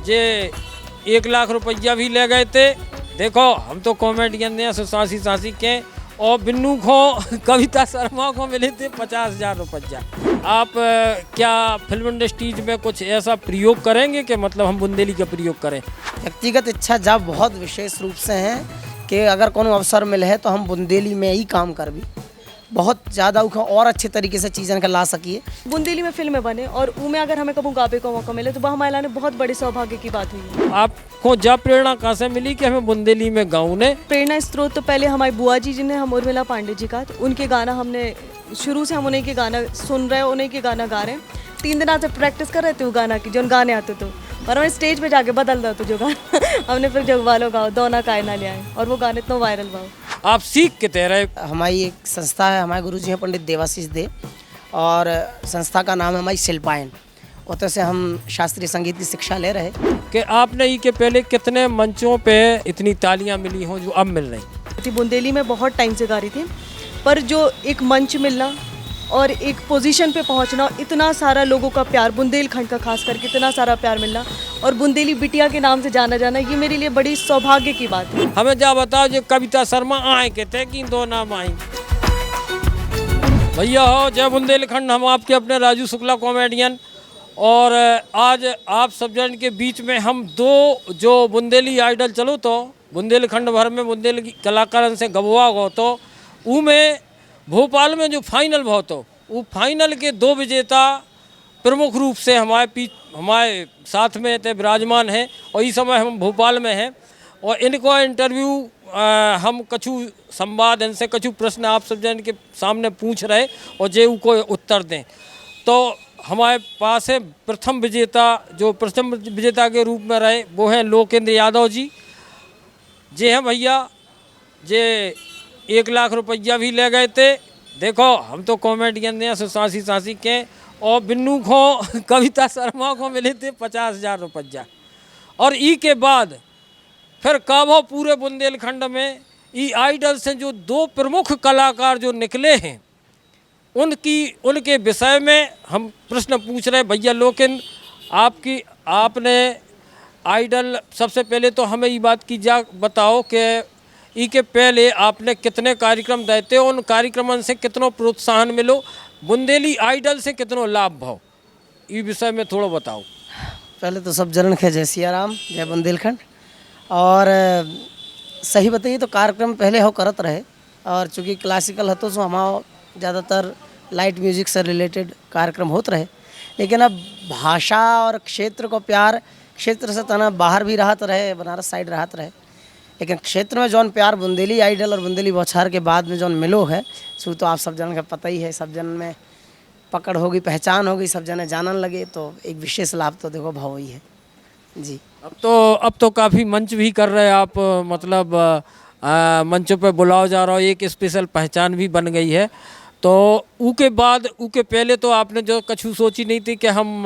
जे 1 लाख रुपया भी ले गए थे। देखो हम तो कॉमेडियन हैं सासी सासी के, और बिन्नू को कविता शर्मा को मिले थे 50,000 रुपया। आप क्या फिल्म इंडस्ट्रीज में कुछ ऐसा प्रयोग करेंगे कि मतलब हम बुंदेली का प्रयोग करें? व्यक्तिगत इच्छा जब बहुत विशेष रूप से है कि अगर कोनो अवसर मिले है तो हम बुंदेली में ही काम कर भी बहुत ज़्यादा और अच्छे तरीके से चीज़न का ला सकिए। बुंदेली में फिल्में बने और उनमें अगर हमें कभी गावे का मौका मिले तो वह हमारे लिए बहुत बड़े सौभाग्य की बात हुई है। आपको जब प्रेरणा कहाँ से मिली कि हमें बुंदेली में गाऊँ ने? प्रेरणा स्रोत तो पहले हमारी बुआ जी जिन्हें हम उर्मिला पांडे जी का, तो उनके गाना हमने शुरू से हम उन्हीं के गाना सुन रहे हैं, उन्हीं के गाना गा रहे हैं। 3 दिन से प्रैक्टिस कर रहे थे वो गाना की, जो गाने आते तो, और हमें स्टेज पे जाके बदल दो तो जो गाना हमने फिर जगवालो गाओ दोना कायना ले आए, और वो गाने इतना वायरल हुआ। आप सीख के तैरे? हमारी एक संस्था है, हमारे गुरुजी हैं पंडित देवाशीष दे, और संस्था का नाम है हमारी शिल्पायन। उतर से हम शास्त्रीय संगीत की शिक्षा ले रहे। कि आपने ई के पहले कितने मंचों पे इतनी तालियां मिली हों जो अब मिल रही? बुंदेली में बहुत टाइम से गा रही थी, पर जो एक मंच मिलना और एक पोजीशन पे पहुंचना, इतना सारा लोगों का प्यार, बुंदेलखंड का खास करके इतना सारा प्यार मिलना और बुंदेली बिटिया के नाम से जाना जाना, ये मेरे लिए बड़ी सौभाग्य की बात है। हमें जा बताओ, जो कविता शर्मा आए के थे कि 2 नाम आई? भैया हो जय बुंदेलखंड, हम आपके अपने राजू शुक्ला कॉमेडियन, और आज आप सब जन के बीच में हम 2 जो बुंदेली आइडल चलो तो बुंदेलखंड भर में बुंदेली कलाकारन से गबवा गो तो ऊ में भोपाल में जो फाइनल भाव तो वो फाइनल के 2 विजेता प्रमुख रूप से हमारे साथ में थे विराजमान हैं, और इस समय हम भोपाल में हैं, और इनको इंटरव्यू हम कछु संवाद इनसे कछु प्रश्न आप सब जन के सामने पूछ रहे और जे उनको उत्तर दें। तो हमारे पास है प्रथम विजेता के रूप में रहे वो हैं लोकेंद्र यादव जी। जे हैं भैया जे 1 लाख रुपया भी ले गए थे। देखो हम तो कॉमेडियन हैं सासी सासी के, और बिन्नू को कविता शर्मा को मिले थे 50,000 रुपया। और ई के बाद फिर काबो पूरे बुंदेलखंड में ई आइडल से जो 2 प्रमुख कलाकार जो निकले हैं उनके विषय में हम प्रश्न पूछ रहे। भैया लोकेंद्र, आपने आइडल, सबसे पहले तो हमें ये बात की बताओ कि ई के पहले आपने कितने कार्यक्रम देते हो, उन कार्यक्रमों से कितनो प्रोत्साहन मिलो, बुंदेली आइडल से कितनो लाभ भाव, ई विषय में थोड़ा बताओ। पहले तो सब जनन के जय सिया राम, जय बुंदेलखंड। और सही बताइए तो कार्यक्रम पहले हो करत रहे, और चूँकि क्लासिकल हतो सो हमारा ज़्यादातर लाइट म्यूजिक से रिलेटेड कार्यक्रम होते रहे। लेकिन अब भाषा और क्षेत्र को प्यार, क्षेत्र से तना बाहर भी रहत रहे, बनारस साइड रहत रहे, लेकिन क्षेत्र में जौन प्यार बुंदेली आइडल और बुंदेली बौछार के बाद में जौन मिलो है सो तो आप सब जन का पता ही है। सब जन में पकड़ होगी, पहचान होगी, सब जने जानन लगे, तो एक विशेष लाभ तो देखो भाव ही है जी। अब तो काफ़ी मंच भी कर रहे हैं आप, मतलब मंचों पे बुलाओ जा रहा हो, एक स्पेशल पहचान भी बन गई है। तो ऊके पहले तो आपने जो कछु सोची नहीं थी कि हम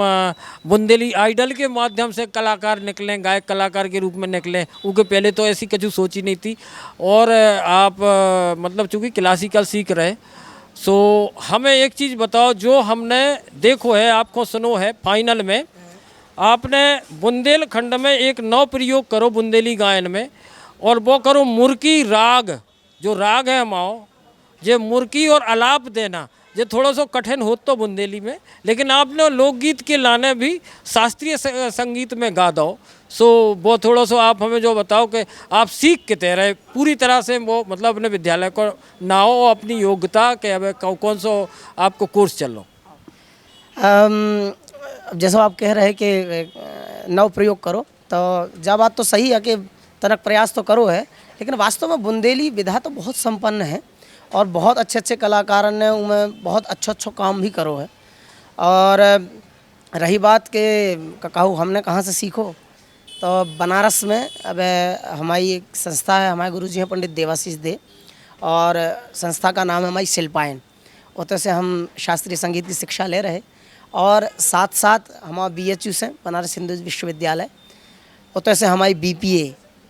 बुंदेली आइडल के माध्यम से कलाकार निकलें, गायक कलाकार के रूप में निकलें, ऊके पहले तो ऐसी कछु सोची नहीं थी। और आप मतलब चूँकि क्लासिकल सीख रहे, सो हमें एक चीज़ बताओ जो हमने देखो है, आपको सुनो है, फाइनल में आपने बुंदेलखंड में एक नौ प्रयोग करो बुंदेली गायन में, और वो करो मुर्की राग, जो राग है हमाओ जे मुर्की और आलाप देना, जो थोड़ा सा कठिन हो तो बुंदेली में, लेकिन आपने लोकगीत के लाने भी शास्त्रीय संगीत में गा दो। सो वो थोड़ा सा आप हमें जो बताओ कि आप सीख के तैरे पूरी तरह से वो, मतलब अपने विद्यालय को ना हो अपनी योग्यता के अब कौन सा आपको कोर्स चल लो। जैसा आप कह रहे हैं कि नव प्रयोग करो, तो जब बात तो सही है कि तनक प्रयास तो करो है, लेकिन वास्तव में बुंदेली विधा तो बहुत संपन्न है और बहुत अच्छे अच्छे कलाकार ने उनमें बहुत अच्छा काम भी करो है। और रही बात के कहूँ हमने कहाँ से सीखो, तो बनारस में अब हमारी एक संस्था है, हमारे गुरुजी हैं पंडित देवाशीष दे, और संस्था का नाम है हमारी शिल्पायन। उतर से हम शास्त्रीय संगीत की शिक्षा ले रहे, और साथ साथ हमारा BHU से बनारस हिंदू विश्वविद्यालय, उतर से हमारी BPA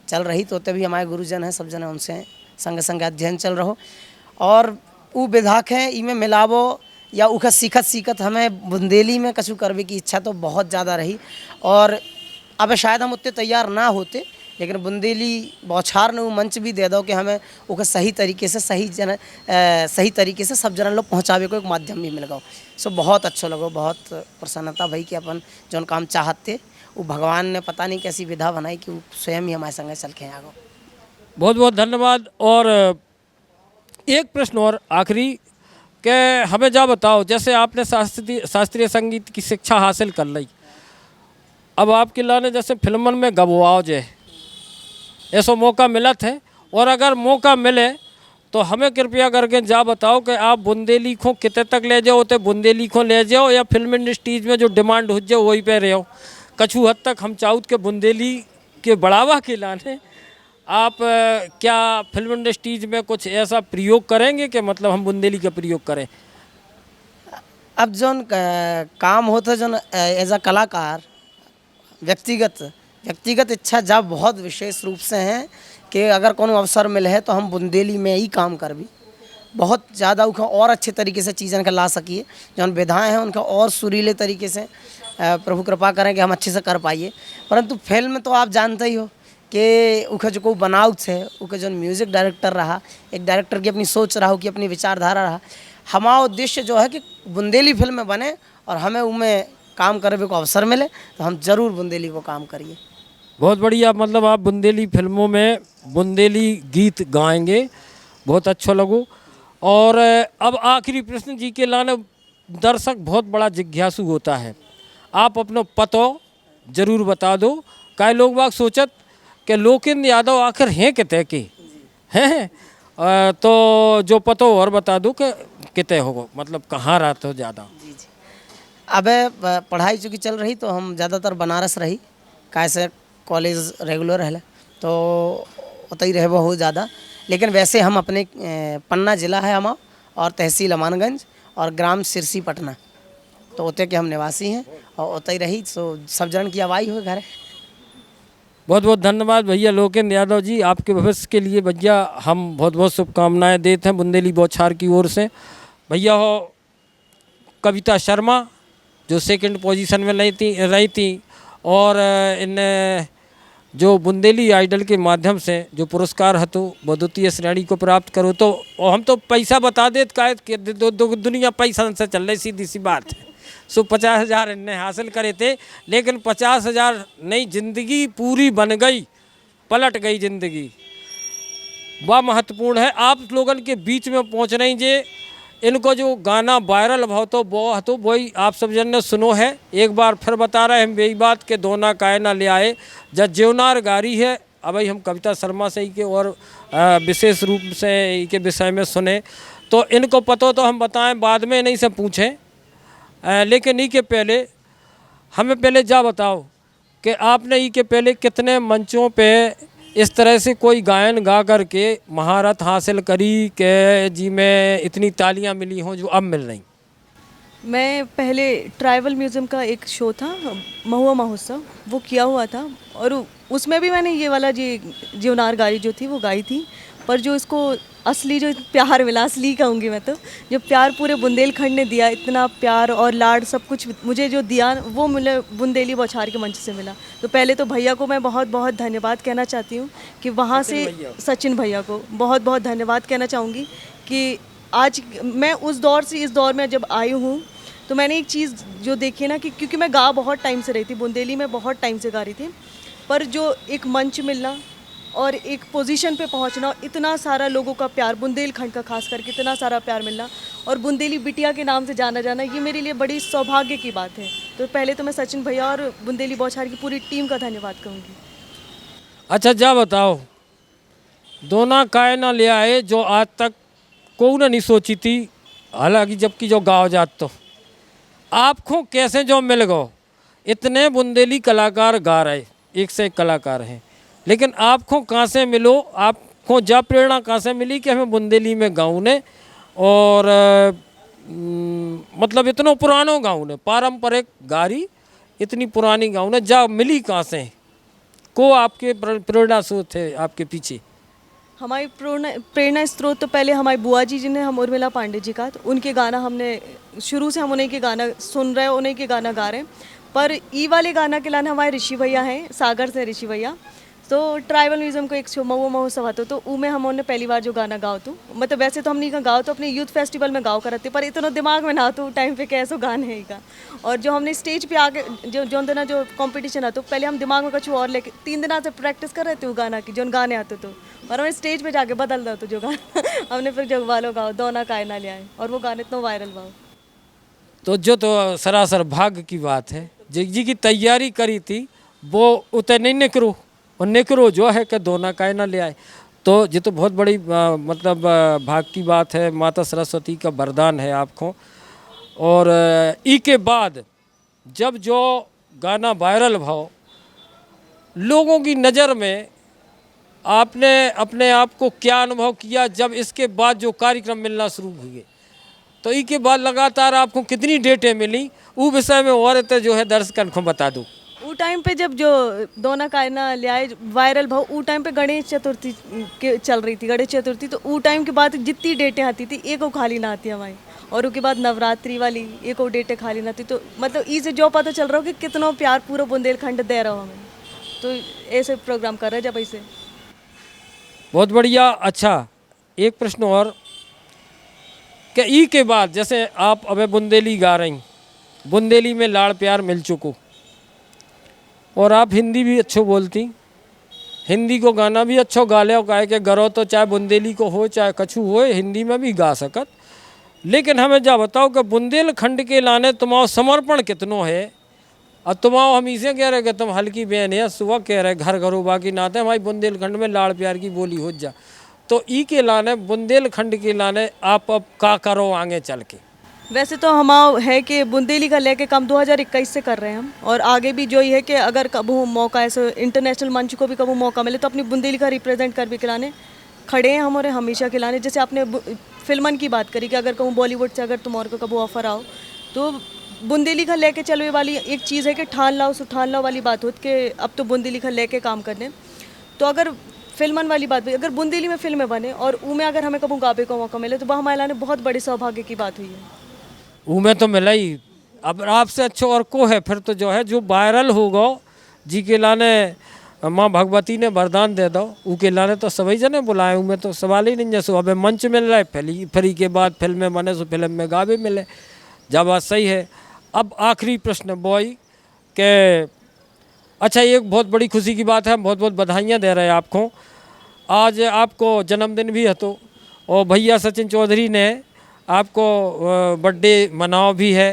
चल रही, तो उतर भी हमारे गुरुजन हैं, सब जन उनसे संग अध्ययन चल रहो। और वो विधाक है इमें मिलावो या उखत सीखत हमें बुंदेली में कछु करवे की इच्छा तो बहुत ज़्यादा रही। और अब शायद हम उतने तैयार ना होते, लेकिन बुंदेली बौछार ने वो मंच भी दे दो कि हमें ओके सही तरीके से सही तरीके से सब जन लोग पहुँचावे को एक माध्यम भी मिल गो। सो बहुत अच्छा लगो, बहुत प्रसन्नता भाई कि अपन जौन काम चाहते वो भगवान ने पता नहीं कैसी विधा बनाई कि वो स्वयं ही हमारे संगे चल के आगो। बहुत बहुत धन्यवाद। और एक प्रश्न और आखिरी कि हमें जा बताओ, जैसे आपने शास्त्रीय संगीत की शिक्षा हासिल कर ली, अब आपके लाने जैसे फिल्मन में गवाओ जे ऐसा मौका मिला थे, और अगर मौका मिले तो हमें कृपया करके जा बताओ कि आप बुंदेली को कितने तक ले जाओ, तो बुंदेली को ले जाओ या फिल्म इंडस्ट्रीज में जो डिमांड हो जाए वही पे रहो। कछु हद तक हम चाहूँ के बुंदेली के बढ़ावा के लाने आप क्या फिल्म इंडस्ट्रीज में कुछ ऐसा प्रयोग करेंगे कि मतलब हम बुंदेली का प्रयोग करें? अब जौन काम होता जौन एज अ कलाकार व्यक्तिगत इच्छा जब बहुत विशेष रूप से हैं कि अगर कोनो अवसर मिले है तो हम बुंदेली में ही काम कर भी बहुत ज़्यादा उनका और अच्छे तरीके से चीज़ें का ला सकिए, जौन विधाएँ हैं उनका और सुरीले तरीके से प्रभु कृपा करें कि हम अच्छे से कर पाइए। परंतु फिल्म तो आप जानते ही हो कि उनका जो कोई बनाउट है, उनका जो म्यूज़िक डायरेक्टर रहा, एक डायरेक्टर की अपनी सोच रहा हो कि अपनी विचारधारा रहा, हमारा उद्देश्य जो है कि बुंदेली फिल्म में बने और हमें उनमें काम करने को अवसर मिले तो हम ज़रूर बुंदेली को काम करिए। बहुत बढ़िया, मतलब आप बुंदेली फिल्मों में बुंदेली गीत गाएंगे, बहुत अच्छा लगो। और अब आखिरी प्रश्न जी के लाने दर्शक बहुत बड़ा जिज्ञासु होता है, आप अपना पतो जरूर बता दो। कई लोग बाग सोचत कि लोकेंद्र यादव आखिर हैं कितने के हैं, तो जो पतो और बता दो कि कितने हो, मतलब कहाँ रहते हो ज़्यादा? जी जी, अब पढ़ाई चूँकि चल रही तो हम ज़्यादातर बनारस रही, कैसे कॉलेज रेगुलर है तो उतना ही रहे हो ज़्यादा, लेकिन वैसे हम अपने पन्ना ज़िला है हम और तहसील अमानगंज और ग्राम सिरसी पटना, तो उतने के हम निवासी हैं और उतना ही रही, तो सब जन की आवाई हो घर। बहुत बहुत धन्यवाद भैया लोकेंद्र यादव जी, आपके भविष्य के लिए भैया हम बहुत बहुत शुभकामनाएं देते हैं बुंदेली बौछार की ओर से। भैया हो कविता शर्मा जो सेकंड पोजीशन में रही थी और इन जो बुंदेली आइडल के माध्यम से जो पुरस्कार है तो वो द्वितीय श्रेणी को प्राप्त करो, तो हम तो पैसा बता देते कि दुनिया पैसा से चल रही, सीधी सी बात है। सो 50,000 इनने हासिल करे थे, लेकिन 50,000 नहीं, जिंदगी पूरी बन गई, पलट गई जिंदगी, वह महत्वपूर्ण है। आप लोगों के बीच में पहुँच रही जे इनको जो गाना वायरल भाव तो वो तो वही आप सब जन ने सुनो है। एक बार फिर बता रहे हैं हम यही बात के दोना कायना ले आए जब जेवनार गारी है। अब हम कविता शर्मा से ही के और विशेष रूप से के विषय में सुने, तो इनको पता तो हम बताएं, बाद में नहीं से पूछें, लेकिन ई के पहले हमें पहले जा बताओ कि आपने ई के पहले कितने मंचों पे इस तरह से कोई गायन गा कर के महारत हासिल करी कि जी में इतनी तालियां मिली हों जो अब मिल रही? मैं पहले ट्राइबल म्यूज़ियम का एक शो था महुआ महोत्सव, वो किया हुआ था और उसमें भी मैंने ये वाला जीवनार गारी जो थी वो गाई थी। पर जो इसको असली जो प्यार मिला, असली कहूँगी मैं, तो जो प्यार पूरे बुंदेलखंड ने दिया, इतना प्यार और लाड सब कुछ मुझे जो दिया वो मुझे बुंदेली बौछार के मंच से मिला। तो पहले तो भैया को मैं बहुत बहुत धन्यवाद कहना चाहती हूँ कि वहाँ से सचिन भैया को बहुत बहुत धन्यवाद कहना चाहूँगी कि आज मैं उस दौर से इस दौर में जब आई हूँ तो मैंने एक चीज़ जो देखी ना कि क्योंकि मैं गा बहुत टाइम से रही थी, बुंदेली में बहुत टाइम से गा रही थी, पर जो एक मंच मिलना और एक पोजीशन पे पहुंचना, इतना सारा लोगों का प्यार, बुंदेलखंड का खास करके इतना सारा प्यार मिलना और बुंदेली बिटिया के नाम से जाना जाना, ये मेरे लिए बड़ी सौभाग्य की बात है। तो पहले तो मैं सचिन भैया और बुंदेली बौछार की पूरी टीम का धन्यवाद कहूँगी। अच्छा जा बताओ, दोना कायना ले आए जो आज तक कोई नहीं सोची थी, हालांकि जबकि जो गाँव जात तो आपको कैसे जो मिल गो, इतने बुंदेली कलाकार गा रहे, एक से एक कलाकार हैं, लेकिन आपको कहाँ से मिलो, आपको जा प्रेरणा कहाँ से मिली कि हमें बुंदेली में गाँव ने और मतलब इतना पुराना गाँव ने पारंपरिक गारी, इतनी पुरानी गाँव ने जा मिली कहाँ से, को आपके प्रेरणा स्रोत थे आपके पीछे? हमारी प्रेरणा स्रोत तो पहले हमारी बुआ जी जिन्हें हम उर्मिला पांडे जी का, तो उनके गाना हमने शुरू से हम उन्हीं के गाना सुन रहे हैं, उन्हीं के गाना गा रहे हैं। पर ई वाले गाना के लाने हमारे ऋषि भैया हैं, सागर से ऋषि भैया। तो ट्राइबल म्यूजियम को एक शो मऊ महोत्सव आता तो ऊ में हमने पहली बार जो गाना गाओ तो मतलब वैसे तो हम नहीं गाओ तो अपने यूथ फेस्टिवल में गाओ करते, पर इतना दिमाग में ना तो टाइम पे कैसो गाने है का। और जो हमने स्टेज पे आके जो दिन जो कंपटीशन आता तो पहले हम दिमाग में कुछ और लेके 3 दिन से प्रैक्टिस कर रहे थे वो गाना की जो गाने आते तो, और हमें स्टेज पे जाके बदल दो तो जो गाना हमने फिर जग वालो गाओ दोना कायना ले आए और वो गाने इतना वायरल हुआ। तो जो तो सरासर भाग्य की बात है, जी की तैयारी करी थी वो उतने नहीं निकरो और निकरो जो है कि दोना काय ना ले आए। तो ये तो बहुत बड़ी मतलब भाग की बात है, माता सरस्वती का वरदान है आपको। और ई के बाद जब जो गाना वायरल भाव लोगों की नज़र में, आपने अपने आप को क्या अनुभव किया जब इसके बाद जो कार्यक्रम मिलना शुरू हुए? तो ई के बाद लगातार आपको कितनी डेटें मिली वो विषय में और जो है दर्शकों को बता दूँ। वो टाइम पे जब जो दोना कायना ले आए वायरल भाव, वो टाइम पे गणेश चतुर्थी के चल रही थी, गणेश चतुर्थी। तो वो टाइम के बाद जितनी डेटें आती थी एक वो खाली ना आती हमारी, और उसके बाद नवरात्रि वाली एक वो डेटें खाली ना आती। तो मतलब इसे जो पता चल रहा हो कि कितना प्यार पूरा बुंदेलखंड दे रहा हो हमें, तो ऐसे प्रोग्राम कर रहे हैं जब ऐसे। बहुत बढ़िया। अच्छा, एक प्रश्न और कि ई के बाद जैसे आप अब बुंदेली गा रही, बुंदेली में लाड़ प्यार मिल चुको और आप हिंदी भी अच्छो बोलती, हिंदी को गाना भी अच्छो गा ले, कहे कि गरो तो चाहे बुंदेली को हो चाहे कछु हो हिंदी में भी गा सकत। लेकिन हमें जा बताओ कि बुंदेलखंड के लाने तुम्हारा समर्पण कितनो है? और तुम्हारा हम इसे कह रहे कि तुम हल्की बहन है, सुबह कह रहे घर घरों बाकी नाते हमारी बुंदेलखंड में लाड़ प्यार की बोली हो जा। तो ई के लाने बुंदेलखंड के लाने आप अब का करो आगे चल के? वैसे तो हमारा है कि बुंदेली का लेके काम 2021 से कर रहे हैं हम, और आगे भी जो ही है कि अगर कबू मौका ऐसे इंटरनेशनल मंच को भी कबू मौका मिले तो अपनी बुंदेली का रिप्रेजेंट कर भी खिलाने खड़े हैं हम, और हमेशा खिलाने। जैसे आपने फिल्मन की बात करी कि अगर कहूँ बॉलीवुड से अगर तुम और को कबू ऑफर आओ तो बुंदेली का लेके चलने वाली एक चीज़ है कि ठान लाओ सो ठान लाओ वाली बात होती कि अब तो बुंदेली का लेके काम करने। तो अगर फिल्मन वाली बात भी, अगर बुंदेली में फिल्में बने और ऊ में अगर हमें कबू गाबे का मौका मिले तो वह हमारे लाने बहुत बड़े सौभाग्य की बात हुई है। वो में तो मिला ही, अब आपसे अच्छो और को है फिर तो जो है जो वायरल होगा जी के लाने माँ भगवती ने वरदान दे दो, ऊ के लाने तो सभी जने बुलाए, उनमें तो सवाल ही नहीं। जैसे अब मंच मिल रहा है फ्री के बाद फिल्में बने सो फिल्म में गावे मिले, जब बात सही है। अब आखिरी प्रश्न बॉय के, अच्छा एक बहुत बड़ी खुशी की बात है, बहुत बहुत बधाइयाँ दे रहे हैं आपको। आज आपको जन्मदिन भी है तो, और भैया सचिन चौधरी ने आपको बर्थडे मनाओ भी है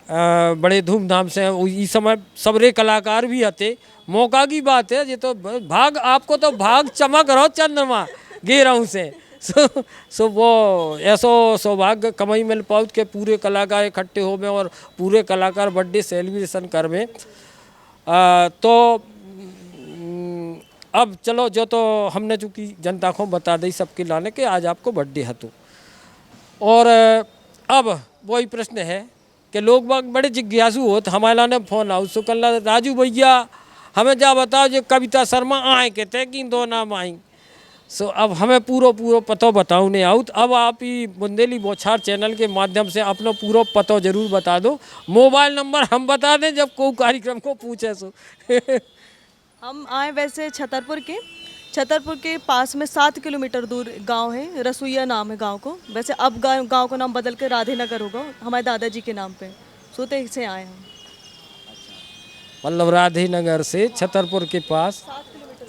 बड़े धूमधाम से। इस समय सबरे कलाकार भी आते, मौका की बात है ये तो भाग, आपको तो भाग चमक रहो चंद्रमा गेराऊँ से। सो वो ऐसो सौभाग्य कमाई मिल पाओ के पूरे कलाकार इकट्ठे हो में और पूरे कलाकार बर्थडे सेलिब्रेशन कर में। तो अब चलो जो तो हमने चूँकि जनता को बता दी सबके लाने के आज आपको बर्थडे है तो, और अब वही प्रश्न है कि लोग बाग बड़े जिज्ञासु हो तो हमारे लाने फ़ोन आओ सो कल राजू भैया हमें जा बताओ जो कविता शर्मा आए कहते हैं कि दो नाम आई। सो अब हमें पूरो पतो बताओ नहीं आउट। अब आप ही बुंदेली बौछार चैनल के माध्यम से अपना पूरा पतो जरूर बता दो, मोबाइल नंबर हम बता दें जब कोई कार्यक्रम को पूछे सो। हम आए वैसे छतरपुर के पास में 7 किलोमीटर दूर गांव है, रसोईया नाम है गांव को। वैसे अब गांव का नाम बदल के राधे नगर होगा हमारे दादाजी के नाम पे, सोते से आए हम। मतलब राधे नगर से छतरपुर के पास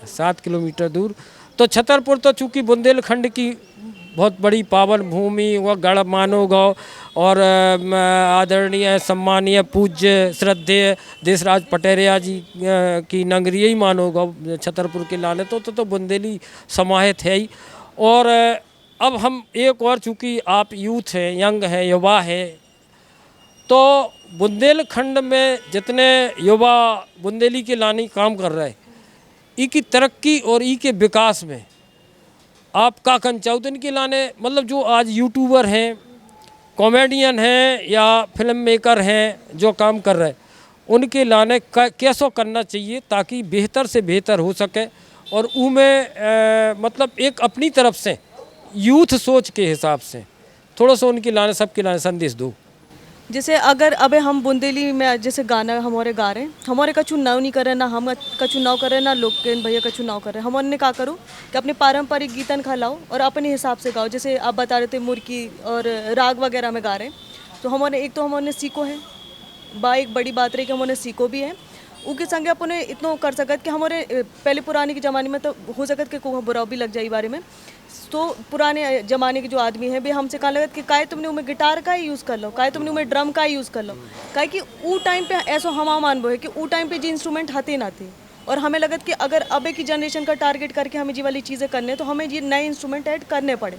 7 किलोमीटर दूर। तो छतरपुर तो चूँकि बुंदेलखंड की बहुत बड़ी पावन भूमि व गढ़ मानो गाँव और आदरणीय सम्मानीय पूज्य श्रद्धेय देशराज पटेरिया जी की नगरी ही मानो गाँव छतरपुर के लाने तो बुंदेली समाहित है ही। और अब हम एक और चूँकि आप यूथ हैं, यंग हैं, युवा हैं, तो बुंदेलखंड में जितने युवा बुंदेली के लाने काम कर रहे हैं, ई की तरक्की और ई के विकास में आप का कंचाउत इनके लाने, मतलब जो आज यूट्यूबर हैं, कॉमेडियन हैं या फिल्म मेकर हैं जो काम कर रहे हैं, उनके लाने कैसो करना चाहिए ताकि बेहतर से बेहतर हो सके और उनमें मतलब एक अपनी तरफ से यूथ सोच के हिसाब से थोड़ा सा उनके लाने सबके लाने संदेश दो। जैसे अगर अबे हम बुंदेली में जैसे गाना हमारे गा रहे हैं, हमारे का चुनाव नहीं कर रहे, ना हम का चुनाव कर रहे, ना लोग के भैया का चुनाव कर रहे हैं। हमने क्या करो कि अपने पारंपरिक गीतन खिलाओ और अपने हिसाब से गाओ। जैसे आप बता रहे थे मुर्की और राग वगैरह में गा रहे हैं, तो हमारे एक तो हमने सीखो है एक बड़ी बात रही कि हमने सीखो भी है। उनके संगे अपने इतना कर सकत कि हमारे पहले पुराने के ज़माने में तो हो सकत कि को बुरा भी लग जाए बारे में। तो पुराने ज़माने के जो आदमी हैं वे हमसे कहा लगत कि काहे तुमने उनमें गिटार का ही यूज़ कर लो, काहे तुमने उनमें ड्रम का ही यूज़ कर लो। काहे कि वो टाइम पे ऐसा हमा मानबो है कि वो टाइम पे जी इंस्ट्रूमेंट हते ना थे, और हमें लगत कि अगर अबे की जनरेशन का टारगेट करके हमें जी वाली चीज़ें करने, तो हमें ये नए इंस्ट्रूमेंट ऐड करने पड़े।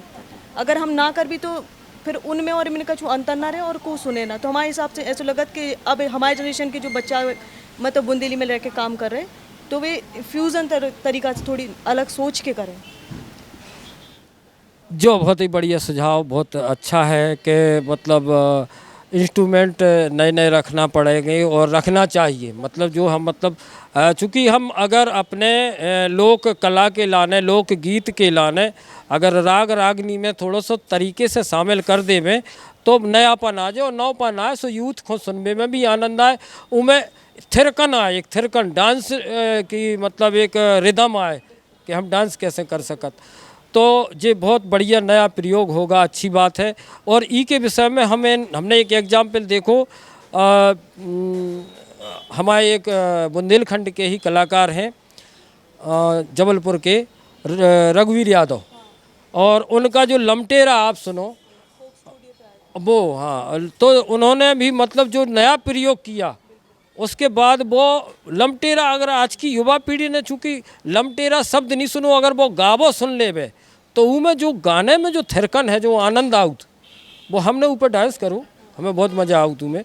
अगर हम ना कर भी तो फिर उनमें और इनमें कछु अंतर ना रहे और को सुने ना। तो हमारे हिसाब से ऐसा लगत कि अब हमारे जनरेशन के जो बच्चा मतलब बुंदेली में रह के काम कर रहे हैं, तो वे फ्यूज़न तरीका से थोड़ी अलग सोच के करें। जो बहुत ही बढ़िया सुझाव, बहुत अच्छा है कि मतलब इंस्ट्रूमेंट नए नए रखना पड़ेंगे और रखना चाहिए। मतलब जो हम मतलब चूँकि हम अगर अपने लोक कला के लाने, लोक गीत के लाने अगर राग रागनी में थोड़ा सा तरीके से शामिल कर देवें तो नयापन आ जाए और नौपन आए, सो यूथ को सुनने में भी आनंद आए, उनमें थिरकन आए, एक थिरकन डांस की मतलब एक रिदम आए कि हम डांस कैसे कर सकत। तो ये बहुत बढ़िया नया प्रयोग होगा, अच्छी बात है। और ई के विषय में हमने एक एग्जाम्पल देखो, हमारे एक बुंदेलखंड के ही कलाकार हैं जबलपुर के रघुवीर यादव, और उनका जो लमटेरा आप सुनो वो, हाँ, तो उन्होंने भी मतलब जो नया प्रयोग किया उसके बाद वो लमटेरा, अगर आज की युवा पीढ़ी ने चूँकि लमटेरा शब्द नहीं सुनो, अगर वो गावो सुन लेवे तो उनमें जो गाने में जो थिरकन है, जो आनंद आउत, वो हमने ऊपर डांस करो, हमें बहुत मज़ा आउत में,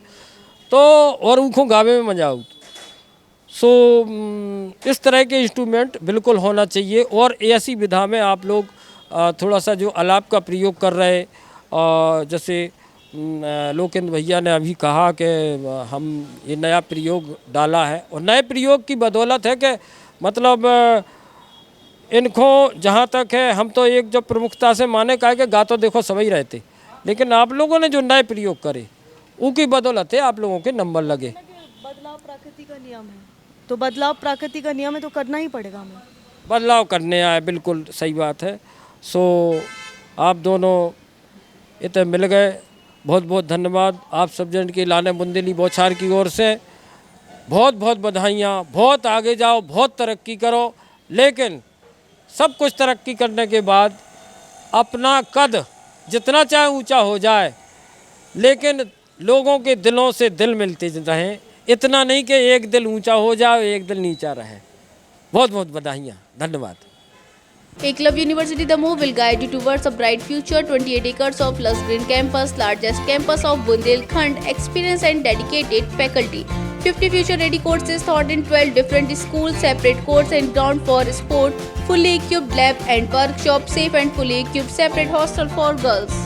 तो और उनको गावे में मज़ा आउत। सो इस तरह के इंस्ट्रूमेंट बिल्कुल होना चाहिए। और ऐसी विधा में आप लोग थोड़ा सा जो आलाप का प्रयोग कर रहे, जैसे लोकेंद्र भैया ने अभी कहा कि हम ये नया प्रयोग डाला है, और नए प्रयोग की बदौलत है कि मतलब इनको जहाँ तक है हम तो एक जो प्रमुखता से माने का है कि गा तो देखो सभी रहते, लेकिन आप लोगों ने जो नए प्रयोग करे उनकी बदौलत है आप लोगों के नंबर लगे। बदलाव प्रकृति का नियम है, तो बदलाव प्रकृति का नियम है, तो करना ही पड़ेगा हमें। बदलाव करने आए, बिल्कुल सही बात है। सो आप दोनों इतने मिल गए, बहुत बहुत धन्यवाद आप सब जन के लाने बुंदेली बौछार की ओर से बहुत बहुत बधाइयाँ। बहुत आगे जाओ, बहुत तरक्की करो, लेकिन सब कुछ तरक्की करने के बाद अपना कद जितना चाहे ऊंचा हो जाए, लेकिन लोगों के दिलों से दिल मिलते रहें, इतना नहीं कि एक दिल ऊंचा हो जाए एक दिल नीचा रहे। बहुत बहुत बधाइयाँ, धन्यवाद। Eklavya University Damoh will guide you towards a bright future. 28 acres of lush green campus, largest campus of Bundelkhand, experienced and dedicated faculty. 50 future-ready courses taught in 12 different schools, separate courts and ground for sport, fully equipped lab and workshop, safe and fully equipped separate hostel for girls.